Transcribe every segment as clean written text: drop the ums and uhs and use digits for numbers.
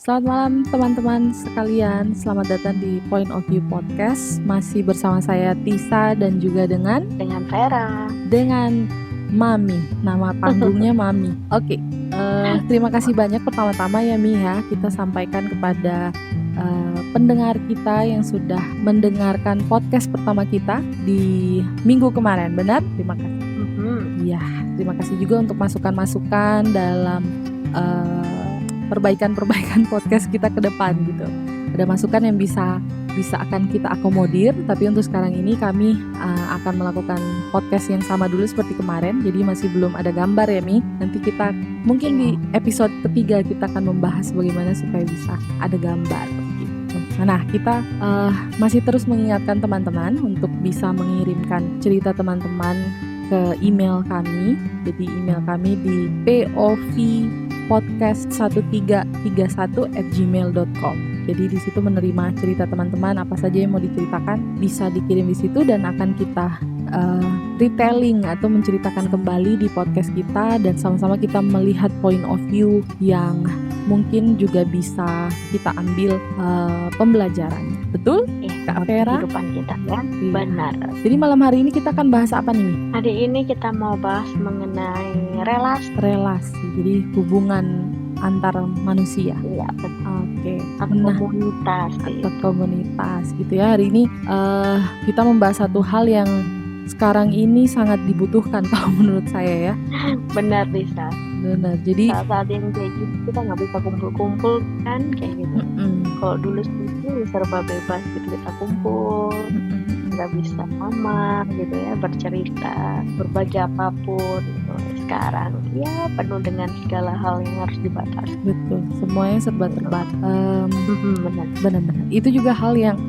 Selamat malam teman-teman sekalian, selamat datang di Point of View Podcast. Masih bersama saya Tisa dan juga dengan Vera. Dengan Mami, nama panggungnya Mami. Oke, terima kasih banyak pertama-tama ya Mi ya, kita sampaikan kepada pendengar kita yang sudah mendengarkan podcast pertama kita di minggu kemarin, benar? Terima kasih. Ya, terima kasih juga untuk masukan-masukan dalam perbaikan podcast kita ke depan gitu. Ada masukan yang bisa akan kita akomodir, tapi untuk sekarang ini kami akan melakukan podcast yang sama dulu seperti kemarin. Jadi masih belum ada gambar ya Mi. Nanti kita mungkin di episode ketiga kita akan membahas bagaimana supaya bisa ada gambar gitu. Nah, kita masih terus mengingatkan teman-teman untuk bisa mengirimkan cerita teman-teman ke email kami. Jadi email kami di povpodcast1331@gmail.com. Jadi di situ menerima cerita teman-teman, apa saja yang mau diceritakan bisa dikirim di situ dan akan kita retelling atau menceritakan kembali di podcast kita, dan sama-sama kita melihat point of view yang mungkin juga bisa kita ambil pembelajarannya. Betul? Kak Vera? Kehidupan kita kan? Iya. Benar. Jadi malam hari ini kita akan bahas apa nih? Hari ini kita mau bahas mengenai relasi. Jadi hubungan antar manusia. Iya, betul. Oke. Komunitas gitu ya. Hari ini kita membahas satu hal yang sekarang ini sangat dibutuhkan kalau menurut saya ya. Benar Lisa. Benar. Jadi saat yang kayak gitu kita nggak bisa kumpul-kumpul kan kayak gitu. Kalau dulu sih serba bebas gitu, kita kumpul, nggak bisa sama gitu ya, bercerita, berbagi apapun gitu. Sekarang ya penuh dengan segala hal yang harus dibatasi. Betul, semuanya serba terbatas. Benar. Itu juga hal yang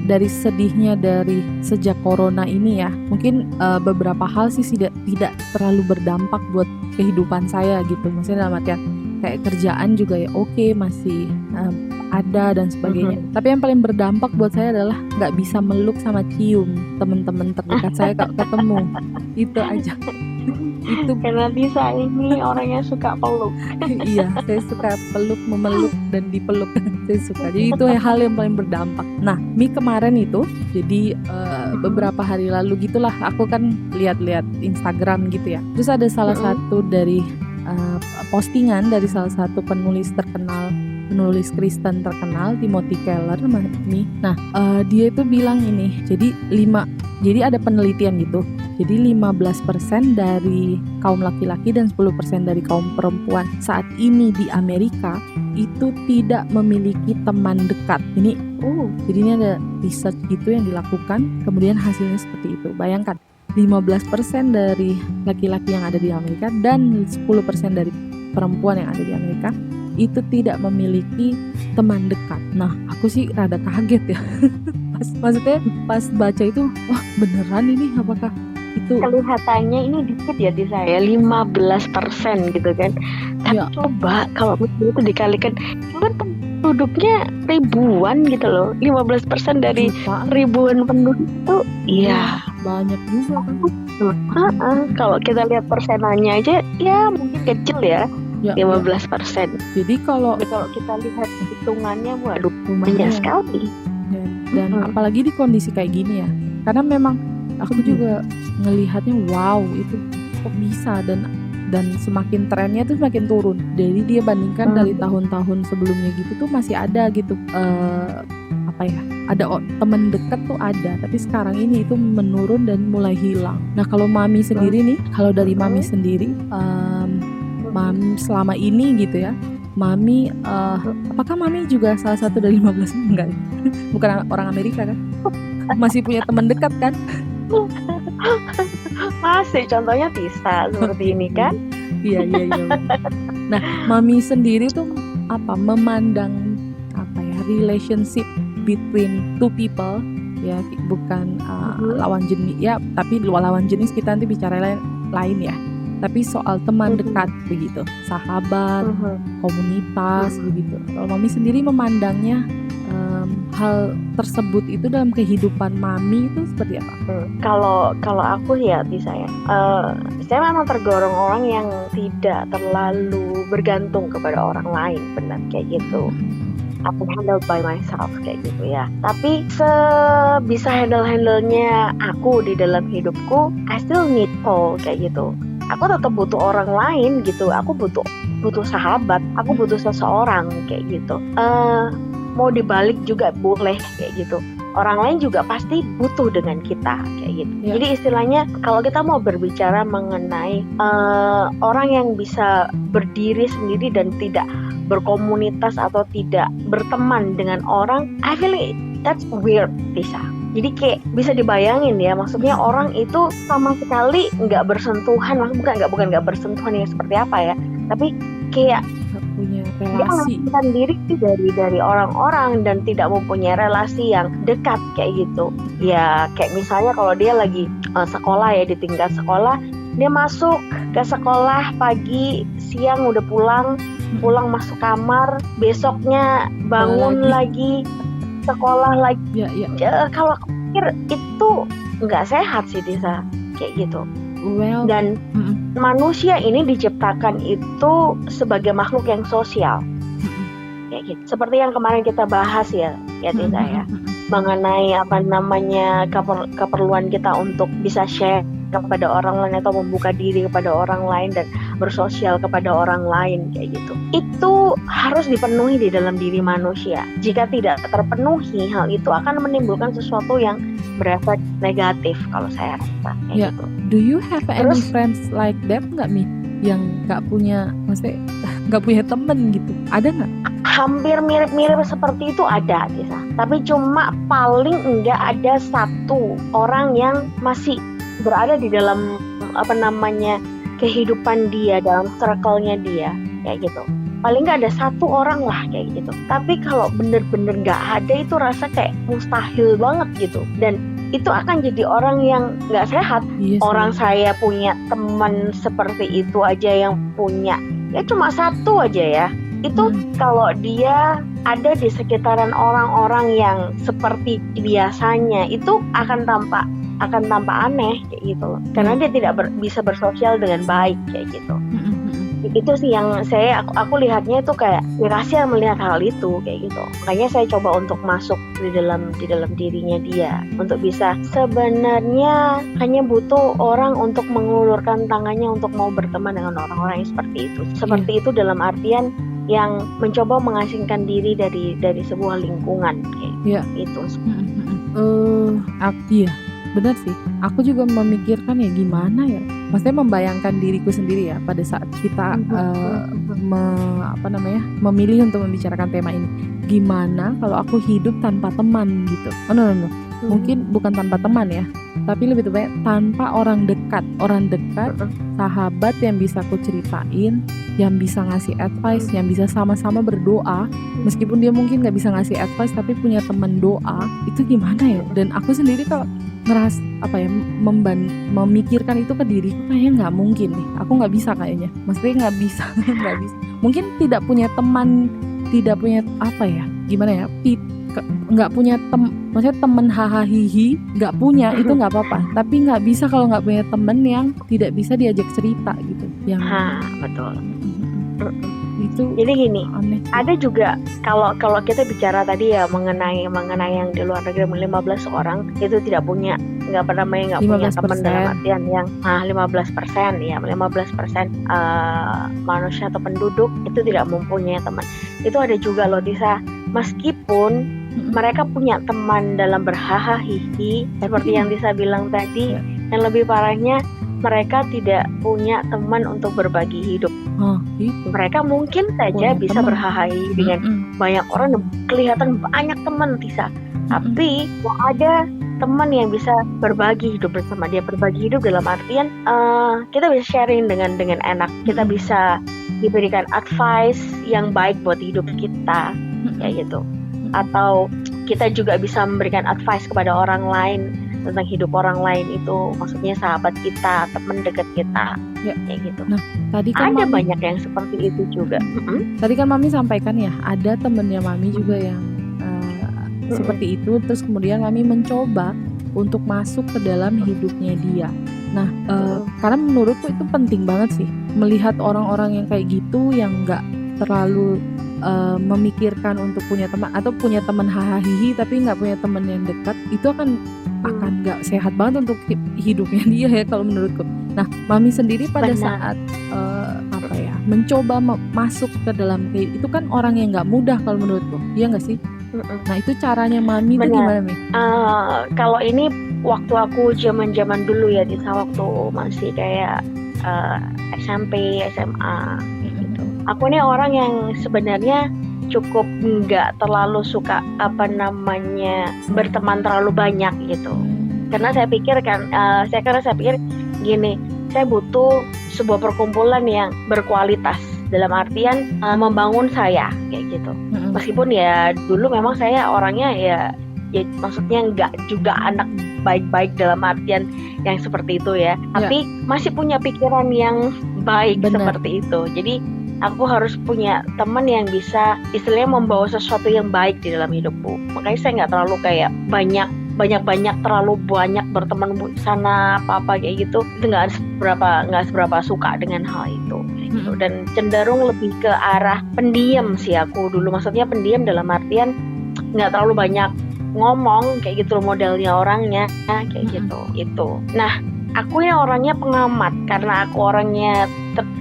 dari sedihnya dari sejak corona ini ya. Mungkin beberapa hal sih tidak terlalu berdampak buat kehidupan saya gitu. Maksudnya dalam artian kayak kerjaan juga ya oke, masih ada dan sebagainya. Tapi yang paling berdampak buat saya adalah nggak bisa meluk sama cium teman-teman terdekat saya kalau ketemu. Itu aja. Itu karena Tisa ini orangnya suka peluk. Iya, saya suka peluk, memeluk dan dipeluk. Saya suka. Jadi itu hal yang paling berdampak. Nah, Mi kemarin itu, jadi beberapa hari lalu gitulah, aku kan lihat-lihat Instagram gitu ya. Terus ada salah satu dari postingan dari salah satu penulis Kristen terkenal, Timothy Keller. Nah, dia itu bilang ini. Jadi ada penelitian gitu. Jadi 15% dari kaum laki-laki dan 10% dari kaum perempuan saat ini di Amerika itu tidak memiliki teman dekat. Jadi ini ada research gitu yang dilakukan, kemudian hasilnya seperti itu. Bayangkan, 15% dari laki-laki yang ada di Amerika dan 10% dari perempuan yang ada di Amerika itu tidak memiliki teman dekat. Nah, aku sih rada kaget ya. Maksudnya pas baca itu, wah beneran ini, apakah itu kelihatannya ini dikit ya di saya 15% gitu kan. Tapi coba kalau itu dikalikan, kan penduduknya ribuan gitu loh. 15% dari ribuan penduduk itu iya banyak juga kan. Kalau kita lihat persenannya aja ya mungkin kecil ya. 15%. Jadi kalau kita lihat hitungannya, waduh banyak sekali. Dan apalagi di kondisi kayak gini ya. Karena memang aku juga ngelihatnya wow, itu kok bisa, dan semakin trennya tuh semakin turun. Jadi dia bandingkan dari tahun-tahun sebelumnya gitu tuh masih ada gitu ada teman dekat tuh ada, tapi sekarang ini itu menurun dan mulai hilang. Nah, kalau Mami sendiri nih, kalau dari Mami sendiri Mami selama ini gitu ya, Mami apakah Mami juga salah satu dari 15? Enggak, bukan orang Amerika kan? Masih punya teman dekat kan? Masih, contohnya Tisa seperti ini kan? Iya. Nah, Mami sendiri tuh memandang relationship between two people ya, bukan lawan jenis ya, tapi lawan jenis kita nanti bicara lain ya. Tapi soal teman dekat begitu, sahabat, komunitas begitu. Kalau Mami sendiri memandangnya hal tersebut itu dalam kehidupan Mami itu seperti apa? Kalau aku ya bisa ya, saya memang tergolong orang yang tidak terlalu bergantung kepada orang lain, benar kayak gitu. Aku handle by myself kayak gitu ya. Tapi sebisa handle-handlenya aku di dalam hidupku, I still need Paul kayak gitu. Aku tetap butuh orang lain gitu. Aku butuh sahabat. Aku butuh seseorang kayak gitu. Mau dibalik juga boleh kayak gitu. Orang lain juga pasti butuh dengan kita kayak gitu. Ya. Jadi istilahnya kalau kita mau berbicara mengenai orang yang bisa berdiri sendiri dan tidak berkomunitas atau tidak berteman dengan orang, I feel that's weird, Tisa. Jadi kayak bisa dibayangin ya, maksudnya orang itu sama sekali nggak bersentuhan, maksudnya bukan nggak bersentuhan yang seperti apa ya, tapi kayak Nggak punya dia relasi. mengasingkan diri dari orang-orang dan tidak mempunyai relasi yang dekat kayak gitu. Ya kayak misalnya kalau dia lagi sekolah ya, di tingkat sekolah, dia masuk ke sekolah pagi, siang udah pulang masuk kamar, besoknya bangun lagi sekolah lagi. Ya. Kalau aku pikir itu nggak sehat sih, Disa, kayak gitu. Well, Dan manusia ini diciptakan itu sebagai makhluk yang sosial, kayak gitu. Seperti yang kemarin kita bahas ya Tisa ya, mengenai apa namanya keperluan kita untuk bisa share kepada orang lain atau membuka diri kepada orang lain dan bersosial kepada orang lain kayak gitu. Itu harus dipenuhi di dalam diri manusia. Jika tidak terpenuhi, hal itu akan menimbulkan sesuatu yang berefek negatif kalau saya rasa kayak gitu. Do you have any friends like that nggak, Mi? Yang nggak punya, maksudnya nggak punya temen gitu? Ada nggak? Hampir mirip-mirip seperti itu ada, Tisa. Tapi cuma paling enggak ada satu orang yang masih berada di dalam apa namanya kehidupan dia, dalam circle-nya dia kayak gitu. Paling nggak ada satu orang lah kayak gitu. Tapi kalau bener-bener nggak ada, itu rasa kayak mustahil banget gitu. Dan itu akan jadi orang yang nggak sehat. Yes, orang saya punya teman seperti itu aja, yang punya ya cuma satu aja ya. Itu kalau dia ada di sekitaran orang-orang yang seperti biasanya, itu akan tampak aneh kayak gitu loh. Karena dia tidak bisa bersosial dengan baik kayak gitu. Itu sih yang aku lihatnya itu kayak kasihan melihat hal itu kayak gitu. Makanya saya coba untuk masuk di dalam dirinya dia, untuk bisa, sebenarnya hanya butuh orang untuk mengulurkan tangannya untuk mau berteman dengan orang-orang yang seperti itu. Seperti itu dalam artian yang mencoba mengasingkan diri dari sebuah lingkungan kayak gitu. Iya, benar sih. Aku juga memikirkan ya gimana ya. Maksudnya membayangkan diriku sendiri ya pada saat kita memilih untuk membicarakan tema ini. Gimana kalau aku hidup tanpa teman gitu? Oh no. Mungkin bukan tanpa teman ya, tapi lebih banyak tanpa orang dekat, sahabat yang bisa aku ceritain, yang bisa ngasih advice, yang bisa sama-sama berdoa, meskipun dia mungkin nggak bisa ngasih advice, tapi punya teman doa, itu gimana ya? Dan aku sendiri kalau ngeras memikirkan itu ke diriku, kayaknya nggak mungkin nih, aku nggak bisa kayaknya, maksudnya nggak bisa. Mungkin tidak punya teman, tidak punya gimana ya? Nggak punya maksudnya temen hahaha nggak punya, itu nggak apa-apa, tapi nggak bisa kalau nggak punya temen yang tidak bisa diajak cerita gitu, yang betul. Itu jadi gini, aneh. Ada juga kalau kita bicara tadi ya mengenai yang di luar negeri, 15 orang itu tidak punya, nggak punya teman, dalam artian yang 15% ya, 15% manusia atau penduduk itu tidak mempunyai teman. Itu ada juga loh, Tisa, meskipun mereka punya teman dalam berhahaha, seperti yang Tisa bilang tadi, yang lebih parahnya mereka tidak punya teman untuk berbagi hidup. Gitu. Mereka mungkin saja bisa berhahaha dengan banyak orang, kelihatan banyak teman, Tisa, tapi nggak ada teman yang bisa berbagi hidup bersama dia. Berbagi hidup dalam artian kita bisa sharing dengan enak, kita bisa diberikan advice yang baik buat hidup kita, kayak gitu. Atau kita juga bisa memberikan advice kepada orang lain tentang hidup orang lain, itu maksudnya sahabat kita, teman dekat kita, kayak gitu. Nah, tadi kan ada banyak yang seperti itu juga. Tadi kan Mami sampaikan ya, ada temennya Mami juga yang seperti itu. Terus kemudian kami mencoba untuk masuk ke dalam hidupnya dia. Nah, karena menurutku itu penting banget sih melihat orang-orang yang kayak gitu, yang nggak terlalu memikirkan untuk punya teman atau punya teman hahaha tapi nggak punya teman yang dekat. Itu akan nggak sehat banget untuk hidupnya dia ya kalau menurutku. Nah, Mami sendiri pada saat mencoba masuk ke dalam itu kan orang yang nggak mudah kalau menurutku, iya nggak sih? Nah, itu caranya Mami itu gimana nih? Kalau ini waktu aku zaman dulu ya, di waktu masih kayak SMP, SMA gitu. Aku ini orang yang sebenarnya cukup nggak terlalu suka berteman terlalu banyak gitu. Karena saya pikir gini, saya butuh sebuah perkumpulan yang berkualitas, dalam artian membangun saya kayak gitu. Meskipun ya dulu memang saya orangnya ya maksudnya nggak juga anak baik-baik dalam artian yang seperti itu ya, tapi masih punya pikiran yang baik. Bener. Seperti itu. Jadi aku harus punya teman yang bisa istilahnya membawa sesuatu yang baik di dalam hidupku. Makanya saya nggak terlalu kayak terlalu banyak berteman sana apa kayak gitu. Itu nggak seberapa suka dengan hal itu gitu. Dan cenderung lebih ke arah pendiam sih aku dulu. Maksudnya pendiam dalam artian nggak terlalu banyak ngomong kayak gitu modelnya orangnya kayak gitu itu. Nah, aku ya orangnya pengamat, karena aku orangnya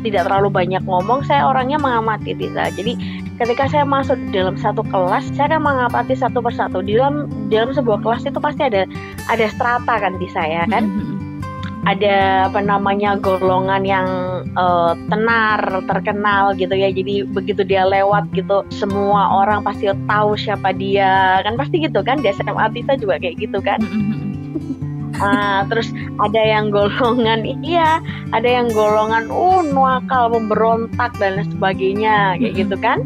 tidak terlalu banyak ngomong. Saya orangnya mengamati Tisa. Jadi ketika saya masuk dalam satu kelas, saya akan mengamati satu persatu. Di dalam sebuah kelas itu pasti ada strata kan Tisa ya kan. Ada golongan yang tenar, terkenal gitu ya. Jadi begitu dia lewat gitu, semua orang pasti tahu siapa dia. Kan pasti gitu kan, di SMA Tisa juga kayak gitu kan. Terus ada yang golongan nuakal, memberontak dan sebagainya kayak gitu kan.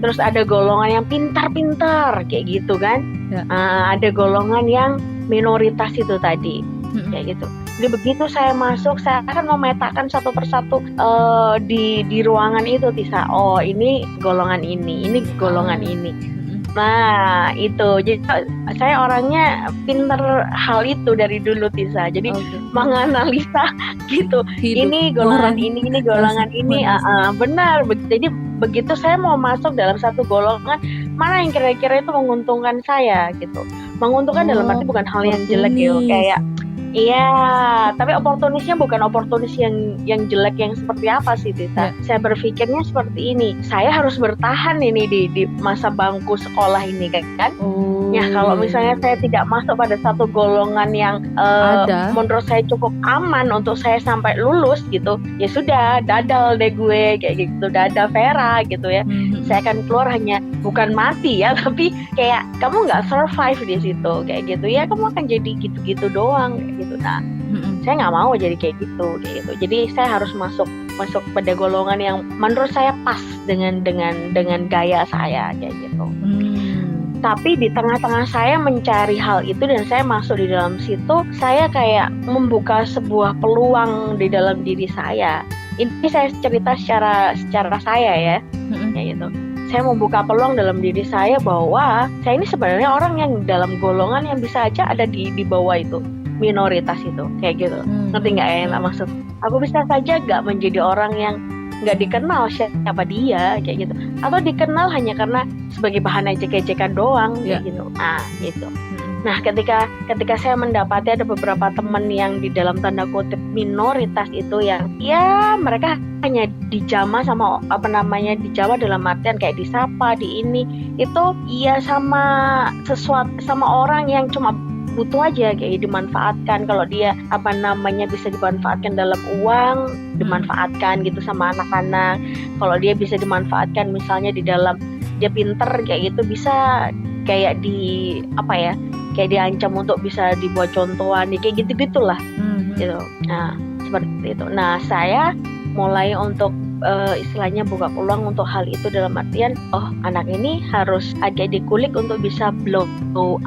Terus ada golongan yang pintar-pintar kayak gitu kan. Ada golongan yang minoritas itu tadi kayak gitu. Jadi begitu saya masuk, saya akan memetakan satu persatu di ruangan itu Tisa. Oh, ini golongan ini golongan ini. Nah, itu. Jadi saya orangnya pinter hal itu dari dulu Tisa. Jadi menganalisa gitu. Ini golongan ini golongan ini. Benar. Jadi begitu saya mau masuk dalam satu golongan, mana yang kira-kira itu menguntungkan saya gitu. Menguntungkan dalam arti bukan hal yang jelek gitu, kayak iya, tapi oportunisnya bukan oportunis yang jelek yang seperti apa sih Tita. Saya berpikirnya seperti ini, saya harus bertahan ini di masa bangku sekolah ini kan. Ya kalau misalnya saya tidak masuk pada satu golongan yang menurut saya cukup aman untuk saya sampai lulus gitu, ya sudah, dadal deh gue kayak gitu, dada Vera gitu ya. Saya akan keluar hanya bukan mati ya, tapi kayak kamu nggak survive di situ kayak gitu ya, kamu akan jadi gitu-gitu doang kayak gitu. Nah, saya nggak mau jadi kayak gitu. Jadi saya harus masuk pada golongan yang menurut saya pas dengan gaya saya kayak gitu. Tapi di tengah-tengah saya mencari hal itu dan saya masuk di dalam situ, saya kayak membuka sebuah peluang di dalam diri saya. Ini saya cerita secara saya ya, kayak gitu. Saya membuka peluang dalam diri saya bahwa saya ini sebenarnya orang yang dalam golongan yang bisa aja ada di bawah itu, minoritas itu, kayak gitu. Ngerti nggak ya maksud? Aku bisa saja nggak menjadi orang yang nggak dikenal siapa dia kayak gitu, atau dikenal hanya karena sebagai bahan ejek-ejekan doang kayak gitu. Nah gitu. Nah ketika saya mendapati ada beberapa teman yang di dalam tanda kutip minoritas itu, yang ya mereka hanya dijama sama dijama dalam artian kayak disapa di ini itu ya sama orang yang cuma butuh aja kayak dimanfaatkan. Kalau dia bisa dimanfaatkan dalam uang, dimanfaatkan gitu sama anak-anak. Kalau dia bisa dimanfaatkan misalnya di dalam dia pinter kayak gitu, bisa kayak kayak diancam untuk bisa dibuat contohan kayak gitu-gitulah gitu. Nah seperti itu. Nah saya mulai untuk istilahnya buka peluang untuk hal itu, dalam artian anak ini harus agak dikulik untuk bisa blow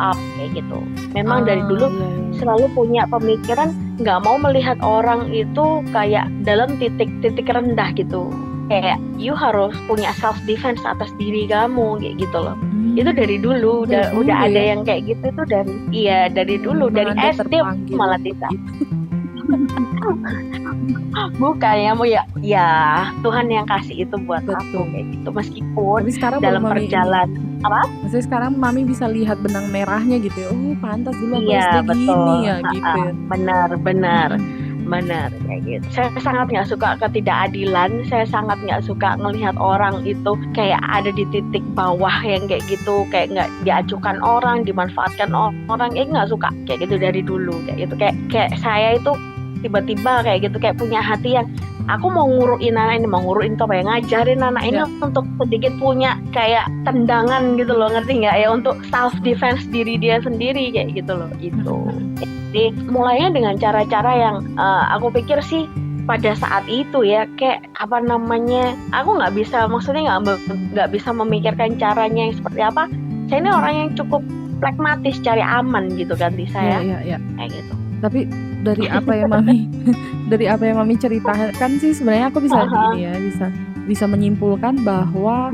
up kayak gitu. Memang dari dulu selalu punya pemikiran nggak mau melihat orang itu kayak dalam titik rendah gitu. Kayak you harus punya self defense atas diri kamu kayak gitu loh. Itu dari dulu Dari dulu udah ada ya? yang kayak gitu tuh dari dulu, Memang dari Anda SD terpanggil malah untuk Tisa. itu. Bukan ya, mau ya Tuhan yang kasih itu buat aku Betul. kayak gitu. Meskipun Tapi sekarang dalam baru Mami ini. perjalanan apa? Maksudnya sekarang Mami bisa lihat benang merahnya gitu ya. Oh, pantas dulu aku Iya, SD betul. gini ya gitu ya. Benar kayak gitu. Saya sangat nggak suka ketidakadilan. Saya sangat nggak suka ngelihat orang itu kayak ada di titik bawah yang kayak gitu, kayak nggak diacukan orang, dimanfaatkan orang. Nggak suka kayak gitu dari dulu kayak gitu. Kayak saya itu tiba-tiba kayak gitu, kayak punya hati yang aku mau nguruin anak ini, mau nguruin tuh apa ya, ngajarin anak ini untuk sedikit punya kayak tendangan gitu loh, ngerti nggak ya, untuk self defense diri dia sendiri kayak gitu loh gitu. Jadi mulainya dengan cara-cara yang aku pikir sih pada saat itu ya, kayak apa namanya, aku nggak bisa, maksudnya nggak bisa memikirkan caranya yang seperti apa. Saya ini orang yang cukup pragmatis, cari aman gitu kan di saya. Iya. Kayak gitu. Tapi dari apa yang Mami ceritakan sih sebenarnya aku bisa gini ya, bisa menyimpulkan bahwa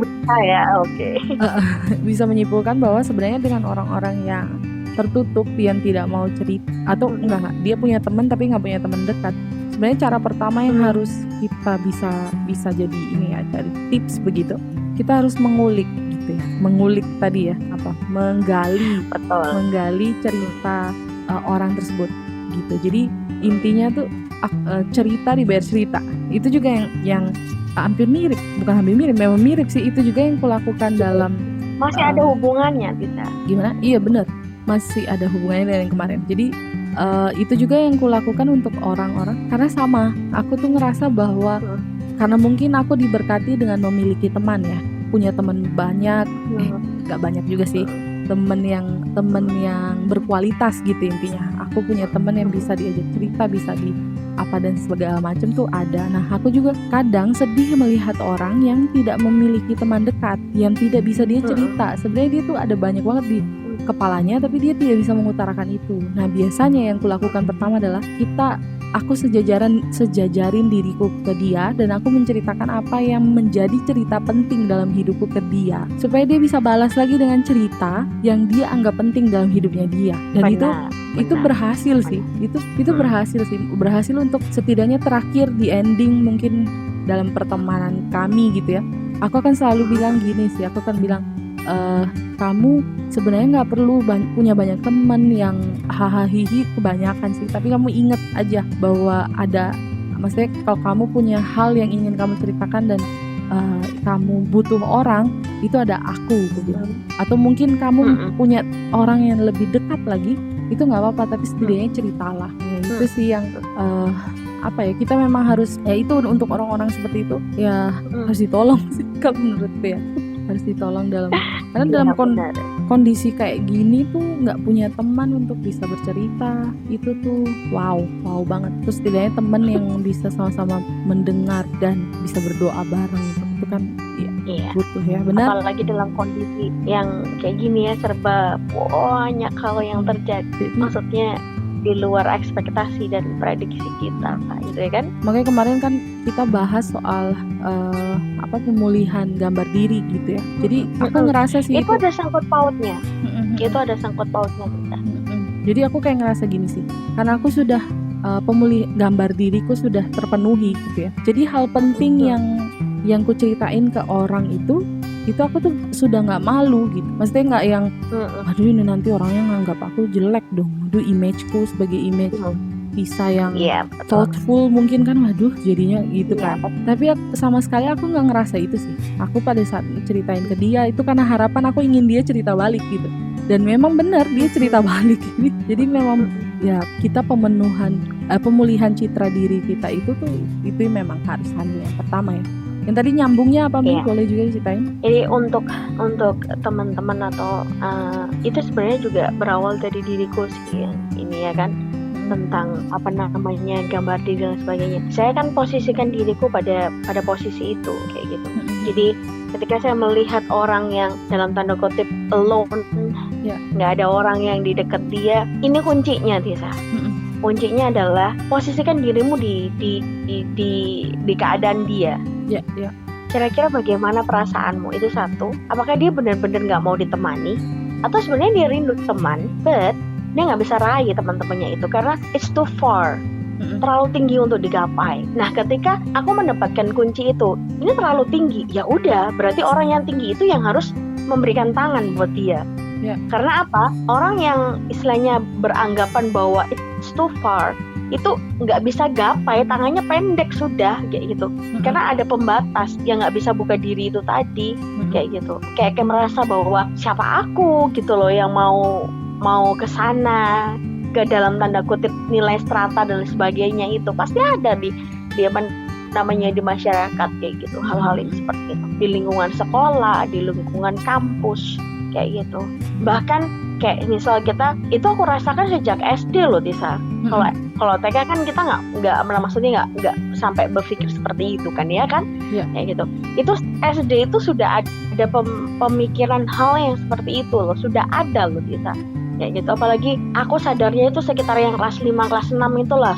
bisa menyimpulkan bahwa sebenarnya dengan orang-orang yang tertutup, yang tidak mau cerita, atau enggak, dia punya teman tapi nggak punya teman dekat. Sebenarnya cara pertama yang harus kita bisa jadi ini ya, cari tips begitu. Kita harus mengulik gitu ya. Mengulik tadi ya, menggali cerita orang tersebut gitu. Jadi intinya tuh cerita dibayar cerita. Itu juga yang hampir mirip, bukan hampir mirip, memang mirip sih. Itu juga yang kulakukan dalam masih ada hubungannya bisa. Gimana? Iya benar. Masih ada hubungannya dengan yang kemarin. Jadi itu juga yang kulakukan untuk orang-orang, karena sama, aku tuh ngerasa bahwa karena mungkin aku diberkati dengan memiliki teman ya, punya teman banyak, gak banyak juga sih, temen yang berkualitas gitu intinya. Aku punya temen yang bisa diajak cerita, bisa di apa dan segala macam tuh ada. Nah, aku juga kadang sedih melihat orang yang tidak memiliki teman dekat, yang tidak bisa dia cerita. Sebenarnya dia tuh ada banyak banget di kepalanya, tapi dia tidak bisa mengutarakan itu. Nah, biasanya yang kulakukan pertama adalah aku sejajarin diriku ke dia, dan aku menceritakan apa yang menjadi cerita penting dalam hidupku ke dia, supaya dia bisa balas lagi dengan cerita yang dia anggap penting dalam hidupnya dia. Dan itu berhasil sih. Itu berhasil untuk setidaknya terakhir di ending mungkin dalam pertemanan kami gitu ya. Aku akan selalu bilang gini sih, aku akan bilang, kamu sebenarnya nggak perlu punya banyak teman yang hahaha kebanyakan sih, tapi kamu ingat aja bahwa maksudnya kalau kamu punya hal yang ingin kamu ceritakan dan kamu butuh orang, itu ada aku gitu. Atau mungkin kamu punya orang yang lebih dekat lagi, itu nggak apa-apa, tapi setidaknya ceritalah. Itu sih yang kita memang harus, ya itu untuk orang-orang seperti itu ya harus ditolong sih kalau menurutku ya. Harus ditolong karena dalam kondisi kayak gini tuh nggak punya teman untuk bisa bercerita, itu tuh wow banget. Terus setidaknya teman yang bisa sama-sama mendengar dan bisa berdoa bareng, itu kan butuh ya, benar. Apalagi dalam kondisi yang kayak gini ya, serba banyak hal yang terjadi, maksudnya di luar ekspektasi dan prediksi kita gitu ya kan. Makanya kemarin kan kita bahas soal pemulihan gambar diri gitu ya. Jadi aku ngerasa sih itu ada sangkut pautnya. Itu ada sangkut pautnya kita. Jadi aku kayak ngerasa gini sih, karena aku sudah pemulih gambar diriku sudah terpenuhi gitu ya. Jadi hal penting yang ku ceritain ke orang itu aku tuh sudah nggak malu gitu. Maksudnya nggak yang aduh ini nanti orangnya nganggap aku jelek dong, aduh imageku sebagai image bisa yang thoughtful mungkin kan, waduh jadinya gitu kan. Tapi sama sekali aku nggak ngerasa itu sih. Aku pada saat ceritain ke dia itu karena harapan aku ingin dia cerita balik gitu, dan memang benar dia cerita balik. Jadi memang ya kita pemulihan citra diri kita itu memang harus hal yang pertama ya. Yang tadi nyambungnya apa Mi? Boleh juga diceritain? Jadi untuk teman-teman atau itu sebenarnya juga berawal dari diriku sih yang ini ya kan, tentang apa namanya gambar diri dan sebagainya. Saya kan posisikan diriku pada posisi itu kayak gitu. Jadi ketika saya melihat orang yang dalam tanda kutip alone, nggak ada orang yang di dekat dia, ini kuncinya Tisa. Kuncinya adalah posisikan dirimu di keadaan dia. Kira-kira bagaimana perasaanmu? Itu satu. Apakah dia benar-benar nggak mau ditemani? Atau sebenarnya dia rindu teman, but dia nggak bisa raih teman-temannya itu karena it's too far, terlalu tinggi untuk digapai. Nah, ketika aku mendapatkan kunci itu, ini terlalu tinggi, ya udah, berarti orang yang tinggi itu yang harus memberikan tangan buat dia. Ya. Karena apa? Orang yang istilahnya beranggapan bahwa it's too far, itu nggak bisa gapai, tangannya pendek sudah, kayak gitu. Karena ada pembatas yang nggak bisa buka diri itu tadi, kayak gitu. Kayak merasa bahwa siapa aku gitu loh yang mau ke sana, ke dalam tanda kutip nilai strata dan sebagainya itu pasti ada di namanya di masyarakat kayak gitu, hal-hal yang seperti itu di lingkungan sekolah, di lingkungan kampus kayak gitu. Bahkan kayak misal kita itu aku rasakan sejak SD loh, Tisa. Kalau TK kan kita nggak maksudnya nggak sampai berpikir seperti itu kan, ya kan? Yeah. Kayak gitu. Itu SD itu sudah ada pemikiran hal yang seperti itu loh, sudah ada loh, Tisa. Kayak gitu. Apalagi aku sadarnya itu sekitar yang kelas 5, kelas 6 itulah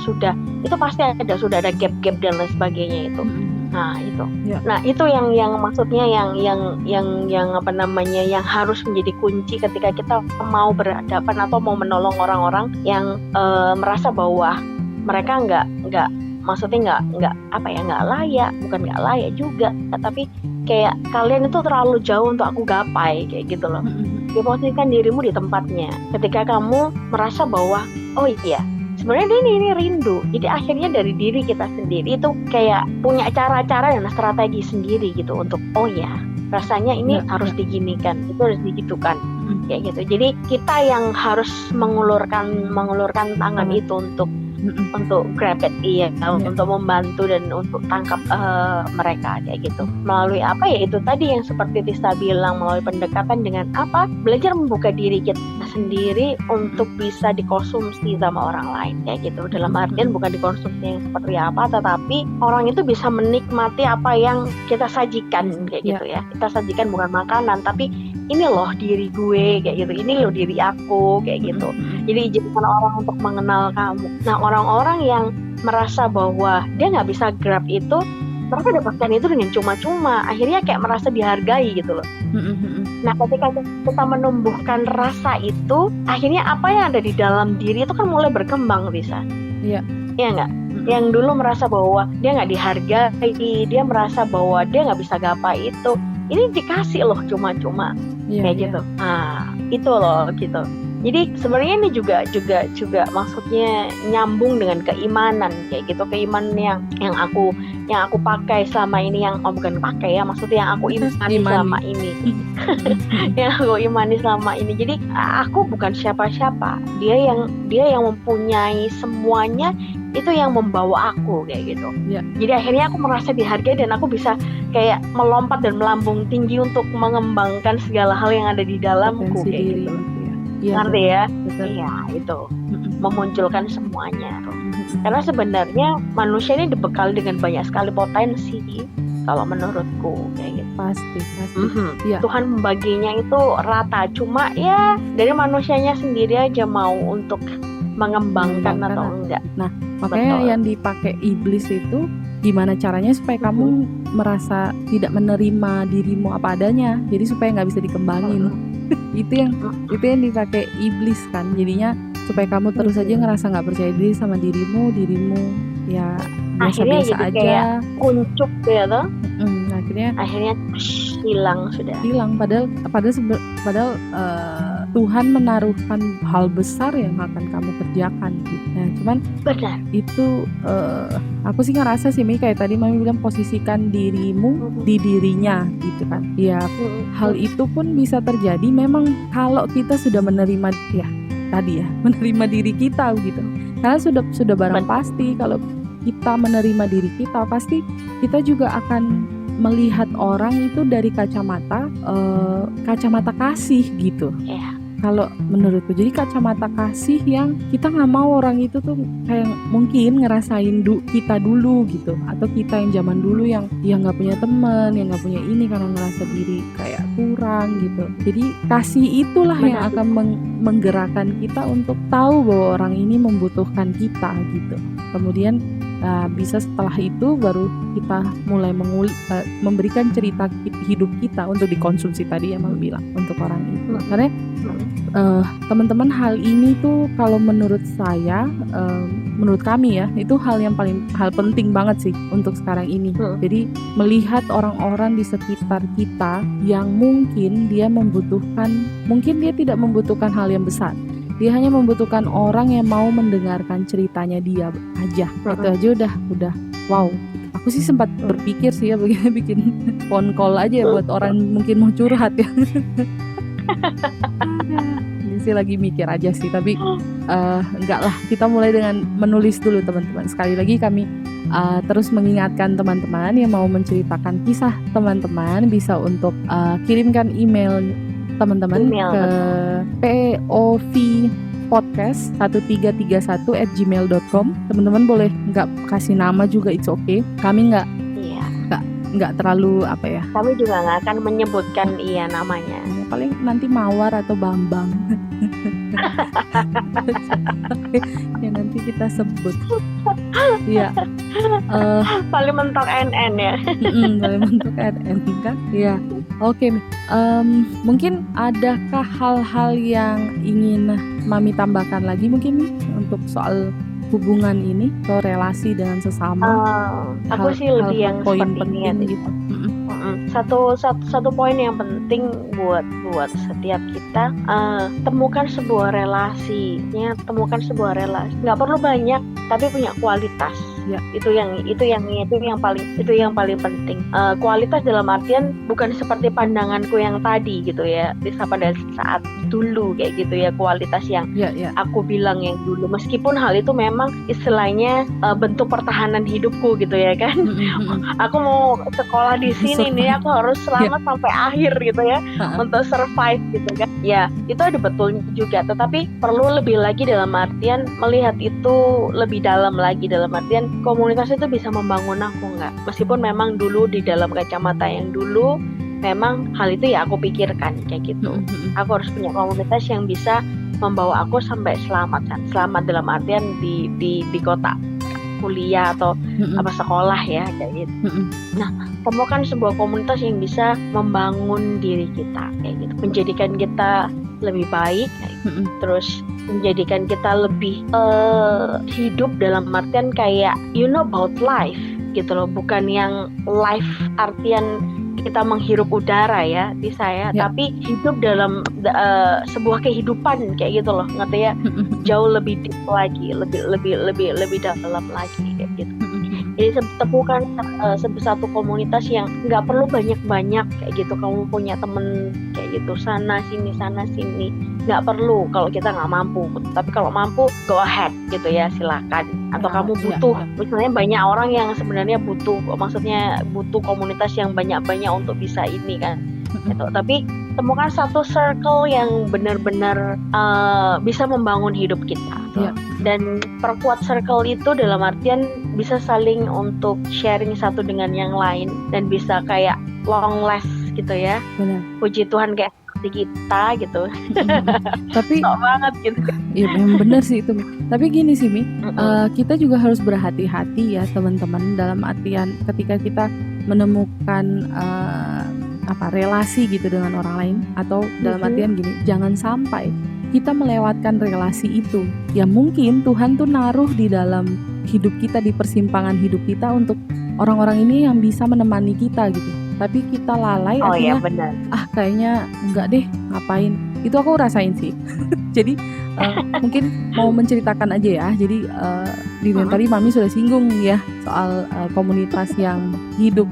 itu pasti sudah ada gap-gap dan lain sebagainya itu. Nah, itu. Ya. Nah, itu yang maksudnya yang apa namanya, yang harus menjadi kunci ketika kita mau berhadapan atau mau menolong orang-orang yang merasa bahwa mereka nggak maksudnya nggak layak, bukan nggak layak juga, tapi kayak kalian itu terlalu jauh untuk aku gapai, kayak gitu loh. Posisikan dirimu di tempatnya. Ketika kamu merasa bahwa oh iya, sebenarnya ini rindu. Jadi akhirnya dari diri kita sendiri itu kayak punya cara-cara dan strategi sendiri gitu untuk oh ya, rasanya ini harus diginikan, itu harus digitukan. Kayak gitu. Jadi kita yang harus mengulurkan tangan itu untuk grab it, untuk membantu dan untuk tangkap mereka kayak gitu. Melalui apa ya, itu tadi yang seperti Tisa bilang, melalui pendekatan dengan apa? Belajar membuka diri kita sendiri untuk bisa dikonsumsi sama orang lain kayak gitu. Dalam artian bukan dikonsumsi yang seperti apa, tetapi orang itu bisa menikmati apa yang kita sajikan kayak gitu ya. Kita sajikan bukan makanan, tapi ini loh diri gue kayak gitu, ini loh diri aku kayak gitu. Jadi izinkan orang untuk mengenal kamu. Nah, orang-orang yang merasa bahwa dia nggak bisa grab itu, mereka dapatkan itu dengan cuma-cuma, akhirnya kayak merasa dihargai gitu loh. Nah, ketika kita menumbuhkan rasa itu, akhirnya apa yang ada di dalam diri itu kan mulai berkembang, bisa. Iya nggak? Yang dulu merasa bahwa dia nggak dihargai, dia merasa bahwa dia nggak bisa gapai itu, ini dikasih loh cuma-cuma kayak gitu. Nah, itu loh gitu. Jadi sebenarnya ini juga maksudnya nyambung dengan keimanan kayak gitu, keimanan yang aku pakai selama ini, yang bukan pakai ya, maksudnya yang aku imani selama ini. Yang aku imani selama ini. Jadi aku bukan siapa-siapa. Dia yang mempunyai semuanya, itu yang membawa aku kayak gitu. Jadi akhirnya aku merasa dihargai dan aku bisa kayak melompat dan melambung tinggi untuk mengembangkan segala hal yang ada di dalamku kayak gitu. Ngerti ya? Iya, itu memunculkan semuanya. Karena sebenarnya manusia ini dibekali dengan banyak sekali potensi, kalau menurutku kayak gitu. Pasti. Tuhan membaginya itu rata, cuma ya dari manusianya sendiri aja mau untuk mengembangkan atau enggak. Nah, makanya yang dipakai iblis itu gimana caranya supaya kamu merasa tidak menerima dirimu apa adanya, jadi supaya nggak bisa dikembangin. itu yang dipakai iblis kan, jadinya supaya kamu terus aja ngerasa nggak percaya diri sama dirimu ya biasa-biasa aja, kayak kuncup ya toh. Akhirnya hilang padahal Tuhan menaruhkan hal besar yang akan kamu kerjakan gitu. Nah, cuman benar. Itu aku sih ngerasa sih, Mi, kayak tadi Mami bilang posisikan dirimu di dirinya gitu kan. Ya, hal itu pun bisa terjadi memang kalau kita sudah menerima menerima diri kita gitu. Karena sudah barang pasti kalau kita menerima diri kita, pasti kita juga akan melihat orang itu dari kacamata kasih gitu. Kalau menurutku, jadi kacamata kasih yang kita nggak mau orang itu tuh kayak mungkin ngerasain kita dulu gitu, atau kita yang zaman dulu yang nggak punya teman, yang nggak punya ini karena ngerasa diri kayak kurang gitu. Jadi kasih itulah yang akan menggerakkan kita untuk tahu bahwa orang ini membutuhkan kita gitu. Kemudian Nah, bisa setelah itu baru kita mulai memberikan cerita hidup kita untuk dikonsumsi tadi ya Mami bilang untuk orang itu. Karena teman-teman hal ini tuh kalau menurut saya, menurut kami ya, itu hal penting banget sih untuk sekarang ini. Jadi melihat orang-orang di sekitar kita yang mungkin dia tidak membutuhkan hal yang besar. Dia hanya membutuhkan orang yang mau mendengarkan ceritanya dia aja. Itu aja udah wow. Aku sih sempat berpikir sih ya bikin phone call aja ya buat orang mungkin mau curhat ya. Ini sih lagi mikir aja sih, tapi enggak lah, kita mulai dengan menulis dulu teman-teman. Sekali lagi kami terus mengingatkan teman-teman yang mau menceritakan kisah teman-teman bisa untuk kirimkan email teman-teman ke povpodcast1331@gmail.com. Teman-teman boleh nggak kasih nama juga, it's okay. Kami nggak terlalu apa ya. Kami juga nggak akan menyebutkan namanya. Paling nanti Mawar atau Bambang. Ya nanti kita sebut. Iya. Paling mentok NN ya. Paling mentok NN kan. Iya. Oke. Mungkin adakah hal-hal yang ingin Mami tambahkan lagi mungkin untuk soal hubungan ini atau relasi dengan sesama? Aku sih lebih yang poin seperti ini gitu. Satu poin yang penting buat setiap kita, temukan sebuah relasi. Nggak perlu banyak, tapi punya kualitas. Ya. Itu yang paling penting. Kualitas dalam artian bukan seperti pandanganku yang tadi gitu ya, pada saat dulu kayak gitu ya, kualitas yang aku bilang yang dulu, meskipun hal itu memang istilahnya bentuk pertahanan hidupku gitu ya kan. Aku mau sekolah di sini nih, aku harus selamat sampai akhir gitu ya, untuk survive gitu kan. Ya, itu ada betulnya juga, tetapi perlu lebih lagi dalam artian melihat itu lebih dalam lagi, dalam artian komunitas itu bisa membangun aku nggak, meskipun memang dulu di dalam kacamata yang dulu memang hal itu ya aku pikirkan kayak gitu. Aku harus punya komunitas yang bisa membawa aku sampai selamat dalam artian di kota kuliah atau sekolah ya kayak gitu. Nah, temukan sebuah komunitas yang bisa membangun diri kita kayak gitu, menjadikan kita lebih baik, terus menjadikan kita lebih hidup dalam artian kayak about life gitu loh, bukan yang life artian kita menghirup udara ya di saya, tapi hidup dalam sebuah kehidupan kayak gitu loh, ngerti ya? Jauh lebih deep lagi, lebih dalam lagi kayak gitu. Jadi temukan satu komunitas yang nggak perlu banyak-banyak kayak gitu. Kamu punya temen kayak gitu sana sini, nggak perlu kalau kita nggak mampu. Tapi kalau mampu, go ahead gitu ya, silakan. Atau kamu butuh, misalnya banyak orang yang sebenarnya butuh komunitas yang banyak-banyak untuk bisa ini kan. Gitu. Tapi temukan satu circle yang benar-benar bisa membangun hidup kita. Dan perkuat circle itu dalam artian bisa saling untuk sharing satu dengan yang lain dan bisa kayak long last gitu ya. Benar. Puji Tuhan kayak seperti kita gitu. Tapi sok banget gitu. Iya memang benar sih itu. Tapi gini sih Mi, kita juga harus berhati-hati ya teman-teman, dalam artian ketika kita menemukan relasi gitu dengan orang lain, atau dalam artian gini, jangan sampai kita melewatkan relasi itu. Ya mungkin Tuhan tuh naruh di dalam hidup kita, di persimpangan hidup kita untuk orang-orang ini yang bisa menemani kita gitu. Tapi kita lalai, akhirnya benar. Kayaknya enggak deh, ngapain. Itu aku rasain sih. Jadi mungkin mau menceritakan aja ya. Jadi tadi Mami sudah singgung ya soal komunitas yang hidup,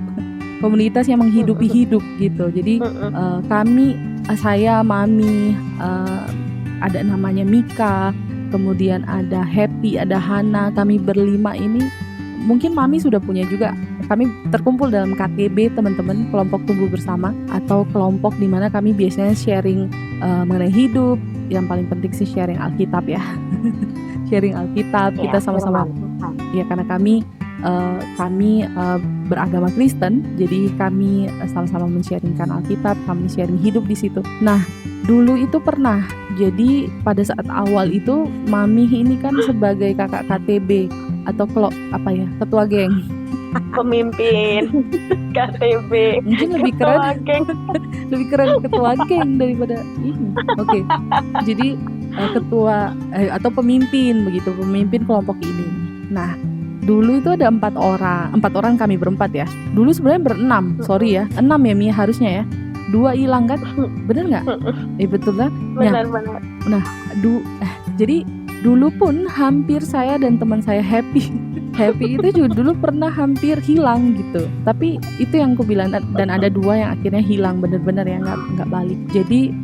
komunitas yang menghidupi hidup gitu. Jadi saya, Mami, ada namanya Mika, kemudian ada Happy, ada Hana, kami berlima ini. Mungkin Mami sudah punya juga. Kami terkumpul dalam KTB teman-teman, kelompok tumbuh bersama, atau kelompok di mana kami biasanya sharing mengenai hidup. Yang paling penting sih sharing Alkitab ya. Sharing Alkitab, kita sama-sama. Ya karena kami beragama Kristen, jadi kami sama-sama men-sharingkan Alkitab, kami sharing hidup di situ. Nah, dulu itu pernah, jadi pada saat awal itu Mami ini kan sebagai kakak KTB, atau ketua geng. Pemimpin KTB. Mungkin lebih Ketua keren. geng. Lebih keren ketua geng daripada ini. Oke. Jadi ketua atau pemimpin begitu, pemimpin kelompok ini. Nah, dulu itu ada 4 orang kami berempat ya. Dulu sebenarnya berenam, sorry ya, 6 ya Mia harusnya ya. 2 hilang kan, bener nggak? Betul kan? Benar-benar. Nah, jadi dulu pun hampir saya dan teman saya Happy itu juga dulu pernah hampir hilang gitu. Tapi itu yang aku bilang, dan ada 2 yang akhirnya hilang bener-bener ya, nggak balik. Jadi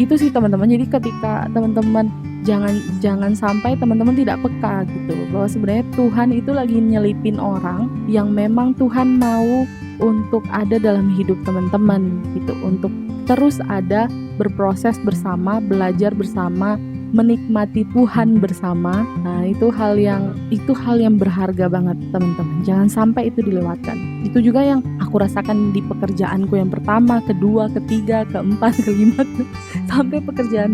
itu sih teman-teman. Jadi ketika teman-teman jangan sampai teman-teman tidak peka gitu, bahwa sebenarnya Tuhan itu lagi nyelipin orang yang memang Tuhan mau untuk ada dalam hidup teman-teman gitu, untuk terus ada, berproses bersama, belajar bersama, menikmati Tuhan bersama. Nah, itu hal yang berharga banget teman-teman. Jangan sampai itu dilewatkan. Itu juga yang aku rasakan di pekerjaanku yang pertama, kedua, ketiga, keempat, kelima, sampai pekerjaan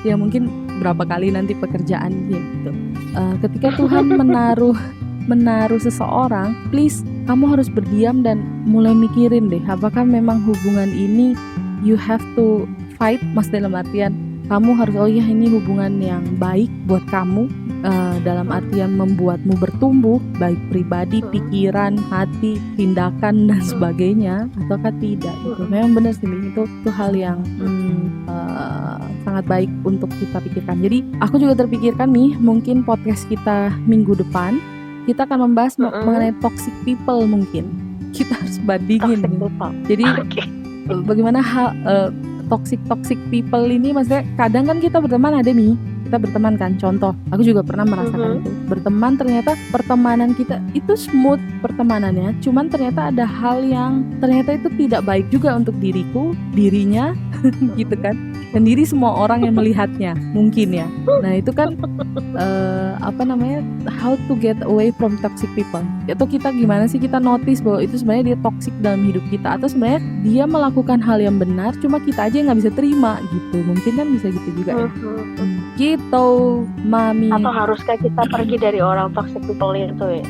yang mungkin berapa kali nanti pekerjaan gitu. Ketika Tuhan menaruh seseorang, please kamu harus berdiam dan mulai mikirin deh, apakah memang hubungan ini you have to fight, mas dalam artian kamu harus, oh iya ini hubungan yang baik buat kamu, dalam artian membuatmu bertumbuh, baik pribadi, pikiran, hati, tindakan dan sebagainya, ataukah tidak gitu. Memang benar sih, itu hal yang sangat baik untuk kita pikirkan. Jadi aku juga terpikirkan nih, mungkin podcast kita minggu depan kita akan membahas mengenai toxic people. Mungkin kita harus bandingin. Jadi bagaimana toxic people ini, maksudnya kadang kan kita berteman kita berteman kan, contoh aku juga pernah merasakan itu, berteman ternyata pertemanan kita itu smooth pertemanannya, cuman ternyata ada hal yang ternyata itu tidak baik juga untuk dirinya gitu kan, dan diri semua orang yang melihatnya mungkin ya. Nah itu kan how to get away from toxic people, atau kita gimana sih kita notice bahwa itu sebenarnya dia toxic dalam hidup kita, atau sebenarnya dia melakukan hal yang benar cuma kita aja nggak bisa terima gitu. Mungkin kan bisa gitu juga ya. Gitu Mami. Atau haruskah kita pergi dari orang toxic people itu ya?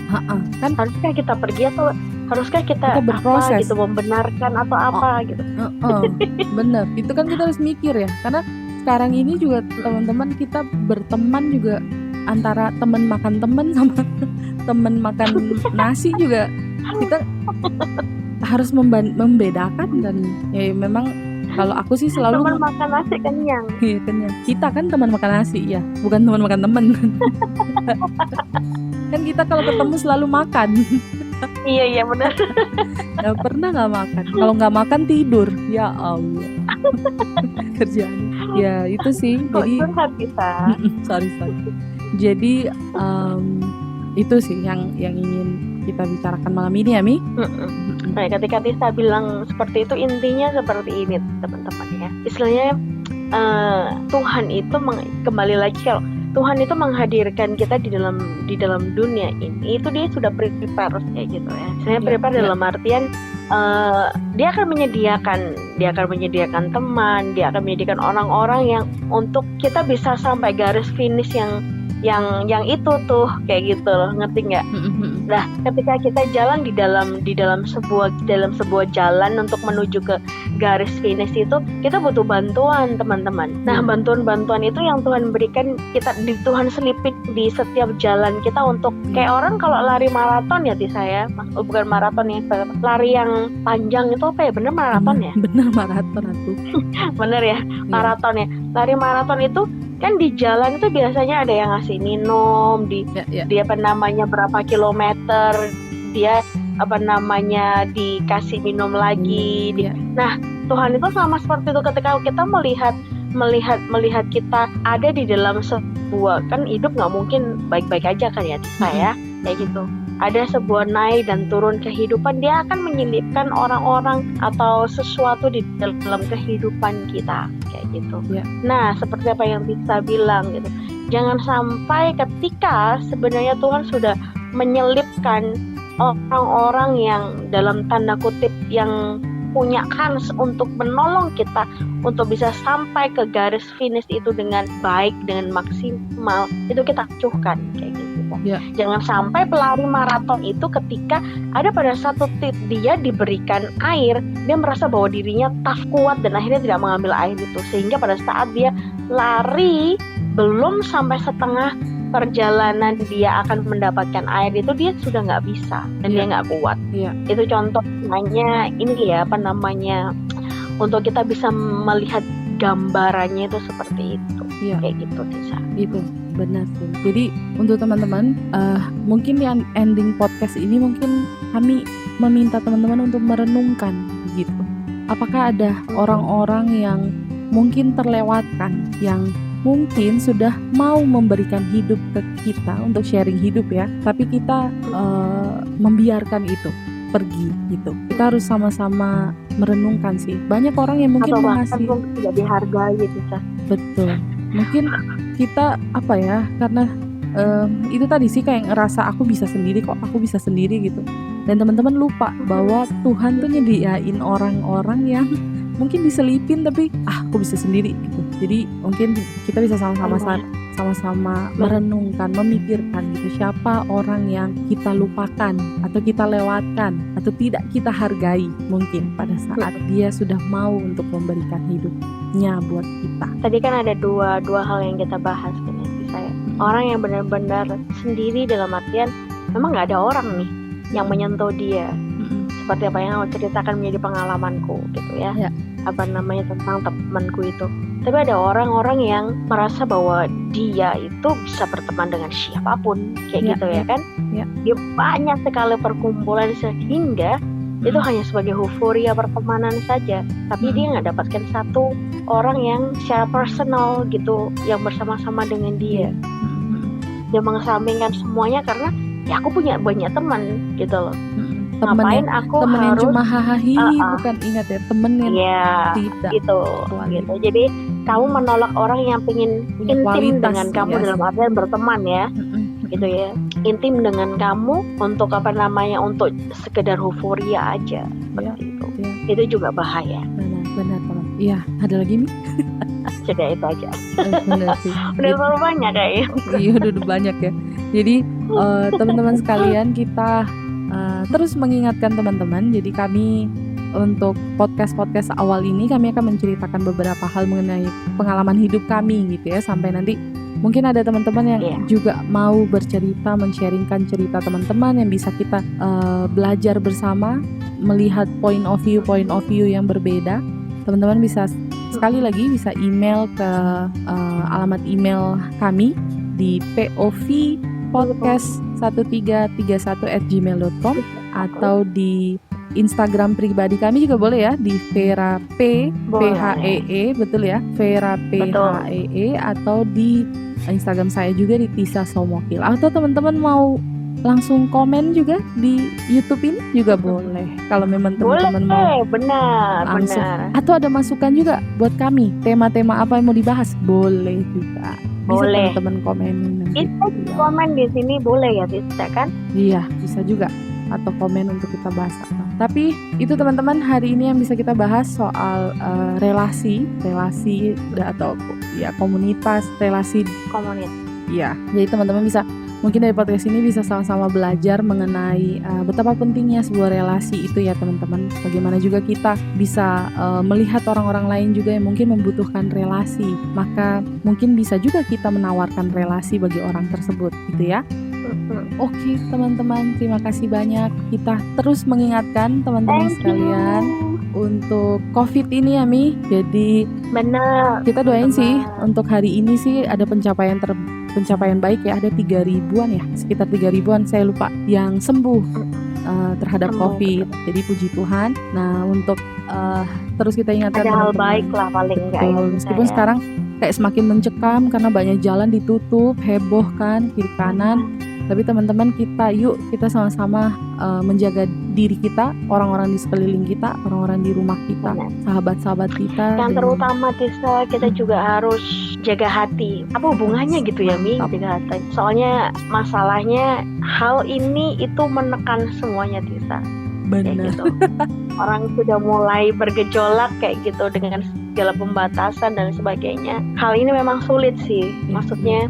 Kan haruskah kita pergi atau haruskah kita berproses apa gitu, membenarkan atau apa gitu. Bener, itu kan kita harus mikir ya, karena sekarang ini juga teman-teman kita berteman juga antara teman makan teman sama teman makan nasi juga kita harus membedakan. Dan ya memang kalau aku sih selalu teman makan nasi kenyang. Iya kenyang. Kita kan teman makan nasi ya, bukan teman makan teman. Kan kita kalau ketemu selalu makan. Iya benar. Gak pernah nggak makan. Kalau nggak makan tidur. Ya Allah. Kerjaan. Ya itu sih. Jadi sorry. Jadi itu sih yang ingin kita bicarakan malam ini ya Mi. Nah, ketika Tisa bilang seperti itu, intinya seperti ini teman-teman ya. Istilahnya Tuhan itu kembali lagi, kalau Tuhan itu menghadirkan kita di dalam dunia ini, itu dia sudah prepare kayak gitu ya. Saya prepare dalam artian dia akan menyediakan teman, dia akan menyediakan orang-orang yang untuk kita bisa sampai garis finish yang itu tuh kayak gitu loh, ngerti nggak? Nah, ketika kita jalan di dalam sebuah jalan untuk menuju ke garis finish itu, kita butuh bantuan teman-teman. Nah, bantuan itu yang Tuhan berikan kita, Tuhan selipin di setiap jalan kita, untuk kayak orang kalau lari maraton ya Tisa ya, bukan maraton ya, lari yang panjang itu apa ya? Bener maraton ya? Bener maraton aku. Bener ya, maraton ya. Lari maraton itu kan di jalan itu biasanya ada yang ngasih minum, dia berapa kilometer, dia dikasih minum lagi. Nah, Tuhan itu sama seperti itu, ketika kita melihat kita ada di dalam sebuah, kan hidup nggak mungkin baik-baik aja kan ya Tisa ya, kayak gitu. Ada sebuah naik dan turun kehidupan, dia akan menyelipkan orang-orang atau sesuatu di dalam kehidupan kita kayak gitu. Nah, seperti apa yang Tisa bilang gitu, jangan sampai ketika sebenarnya Tuhan sudah menyelipkan orang-orang yang dalam tanda kutip yang punya kans untuk menolong kita untuk bisa sampai ke garis finish itu dengan baik, dengan maksimal, itu kita acuhkan kayak gitu. Ya. Jangan sampai pelari maraton itu ketika ada pada satu titik dia diberikan air, dia merasa bahwa dirinya tough, kuat, dan akhirnya tidak mengambil air itu, sehingga pada saat dia lari belum sampai setengah perjalanan dia akan mendapatkan air itu dia sudah nggak bisa dan dia nggak kuat. Itu contohnya ini ya, apa namanya, untuk kita bisa melihat gambarannya itu seperti itu. Kayak gitu, Tisa. Itu benar sih. Jadi untuk teman-teman, mungkin di ending podcast ini mungkin kami meminta teman-teman untuk merenungkan gitu. Apakah ada orang-orang yang mungkin terlewatkan, yang mungkin sudah mau memberikan hidup ke kita untuk sharing hidup ya, tapi kita membiarkan itu pergi gitu. Kita harus sama-sama merenungkan sih. Banyak orang yang mungkin mengasihi tidak dihargai gitu, betul. Mungkin kita apa ya, karena itu tadi sih kayak ngerasa aku bisa sendiri gitu. Dan teman-teman lupa bahwa Tuhan tuh nyediain orang-orang yang mungkin diselipin tapi aku bisa sendiri gitu. Jadi mungkin kita bisa sama-sama merenungkan, memikirkan gitu, siapa orang yang kita lupakan atau kita lewatkan atau tidak kita hargai mungkin pada saat dia sudah mau untuk memberikan hidupnya buat kita. Tadi kan ada dua hal yang kita bahas kan ya, saya. Orang yang benar-benar sendiri dalam artian memang nggak ada orang nih yang menyentuh dia. Seperti apa yang aku ceritakan menjadi pengalamanku gitu ya. Apa namanya, tentang temanku itu. Tapi ada orang-orang yang merasa bahwa dia itu bisa berteman dengan siapapun kayak gitu ya kan. Dia banyak sekali perkumpulan sehingga itu hanya sebagai euforia pertemanan saja, tapi dia nggak dapatkan satu orang yang secara personal gitu yang bersama-sama dengan dia. Dia mengesampingkan semuanya karena ya aku punya banyak teman gitu loh. Ngapain aku temen harus yang cuma hahaha, bukan, ingat ya, temen yang tidak gitu. Jadi kamu menolak orang yang pengen intim dengan kamu dalam artian berteman ya, gitu ya, intim dengan kamu untuk apa namanya, untuk sekedar euforia aja seperti itu. Itu juga bahaya. Benar teman. Iya, ada lagi nih. Sudah itu aja. Benar sih. Udah terlalu banyak kayaknya. Iya, udah banyak ya. Jadi teman-teman sekalian, kita terus mengingatkan teman-teman. Jadi kami untuk podcast awal ini kami akan menceritakan beberapa hal mengenai pengalaman hidup kami gitu ya, sampai nanti mungkin ada teman-teman yang juga mau bercerita, men-sharingkan cerita teman-teman yang bisa kita belajar bersama, melihat point of view yang berbeda. Teman-teman bisa sekali lagi bisa email ke alamat email kami di povpodcast1331@gmail.com atau di Instagram pribadi kami juga boleh ya, di Vera P PHEE, betul ya, Vera PHEE, atau di Instagram saya juga di Tisa Somokil. Atau teman-teman mau langsung komen juga di YouTube ini juga boleh. Kalau memang teman-teman mau langsung, atau ada masukan juga buat kami, tema-tema apa yang mau dibahas, boleh juga. Bisa teman-teman komenin. Kita komen di sini boleh ya, bisa kan? Iya, bisa juga. Atau komen untuk kita bahas apa. Tapi itu teman-teman, hari ini yang bisa kita bahas soal relasi atau ya komunitas. Ya, jadi teman-teman bisa mungkin dari podcast ini bisa sama-sama belajar mengenai betapa pentingnya sebuah relasi itu ya teman-teman. Bagaimana juga kita bisa melihat orang-orang lain juga yang mungkin membutuhkan relasi. Maka mungkin bisa juga kita menawarkan relasi bagi orang tersebut gitu ya. Oke teman-teman, terima kasih banyak. Kita terus mengingatkan teman-teman sekalian untuk COVID ini ya Mi. Jadi kita doain sih untuk hari ini sih ada pencapaian baik ya, ada 3.000-an ya, sekitar 3.000-an saya lupa yang sembuh terhadap COVID. Jadi puji Tuhan. Nah untuk terus kita ingatkan ada hal baik lah paling enggak ya, meskipun sekarang kayak semakin mencekam karena banyak jalan ditutup, heboh kan kiri kanan. Tapi teman-teman, kita sama-sama menjaga diri kita, orang-orang di sekeliling kita, orang-orang di rumah kita, sahabat-sahabat kita. Yang terutama Tisa, kita juga harus jaga hati. Apa hubungannya gitu ya Mi, jaga hati. Soalnya masalahnya hal ini itu menekan semuanya Tisa. Benar. Gitu. Orang sudah mulai bergejolak kayak gitu dengan segala pembatasan dan sebagainya. Hal ini memang sulit sih. Maksudnya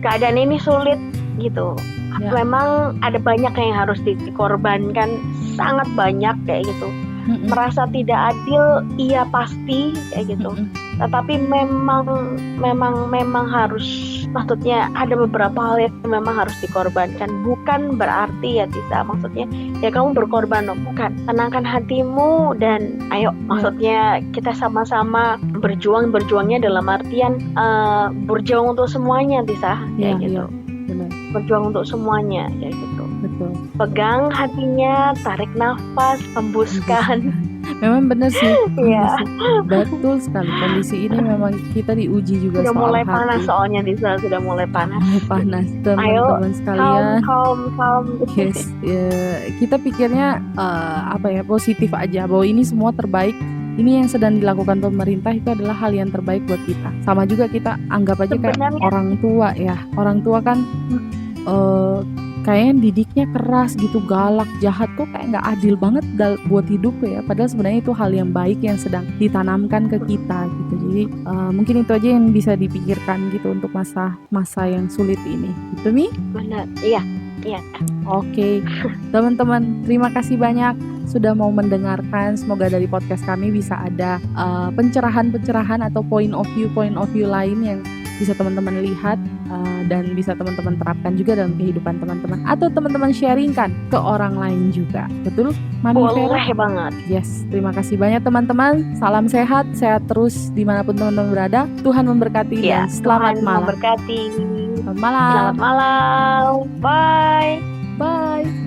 keadaan ini sulit gitu. Ya. Memang ada banyak yang harus dikorbankan, sangat banyak kayak gitu. Merasa tidak adil, iya pasti kayak gitu. Tetapi memang harus, maksudnya ada beberapa hal yang memang harus dikorbankan. Bukan berarti ya Tisa, maksudnya ya kamu berkorban, bukan. Tenangkan hatimu dan ayo, maksudnya kita sama-sama berjuangnya dalam artian berjuang untuk semuanya Tisa, kayak gitu. Benar. Berjuang untuk semuanya kayak gitu. Betul. Pegang hatinya, tarik nafas, hembuskan. Memang benar sih. Iya. Betul sekali. Kondisi ini memang kita diuji juga Sudah soal mulai hati. panas soalnya Tisa, sudah mulai panas. Teman-teman sekalian. Calm. Yes, kita pikirnya positif aja bahwa ini semua terbaik. Ini yang sedang dilakukan pemerintah itu adalah hal yang terbaik buat kita. Sama juga kita anggap aja kayak orang tua ya. Orang tua kan kayaknya didiknya keras gitu, galak, jahat tuh kayak nggak adil banget buat hidup ya. Padahal sebenarnya itu hal yang baik yang sedang ditanamkan ke kita gitu. Jadi mungkin itu aja yang bisa dipikirkan gitu untuk masa yang sulit ini. Gitu Mi? Benar, iya. Oke, teman-teman, terima kasih banyak sudah mau mendengarkan. Semoga dari podcast kami bisa ada pencerahan atau point of view lain yang bisa teman-teman lihat dan bisa teman-teman terapkan juga dalam kehidupan teman-teman, atau teman-teman sharingkan ke orang lain juga. Betul, Mami Vera? Boleh banget. Yes, terima kasih banyak teman-teman. Salam sehat terus dimanapun teman-teman berada. Tuhan memberkati dan selamat Tuhan malam. Memberkati. Selamat malam. Selamat malam. Bye. Bye.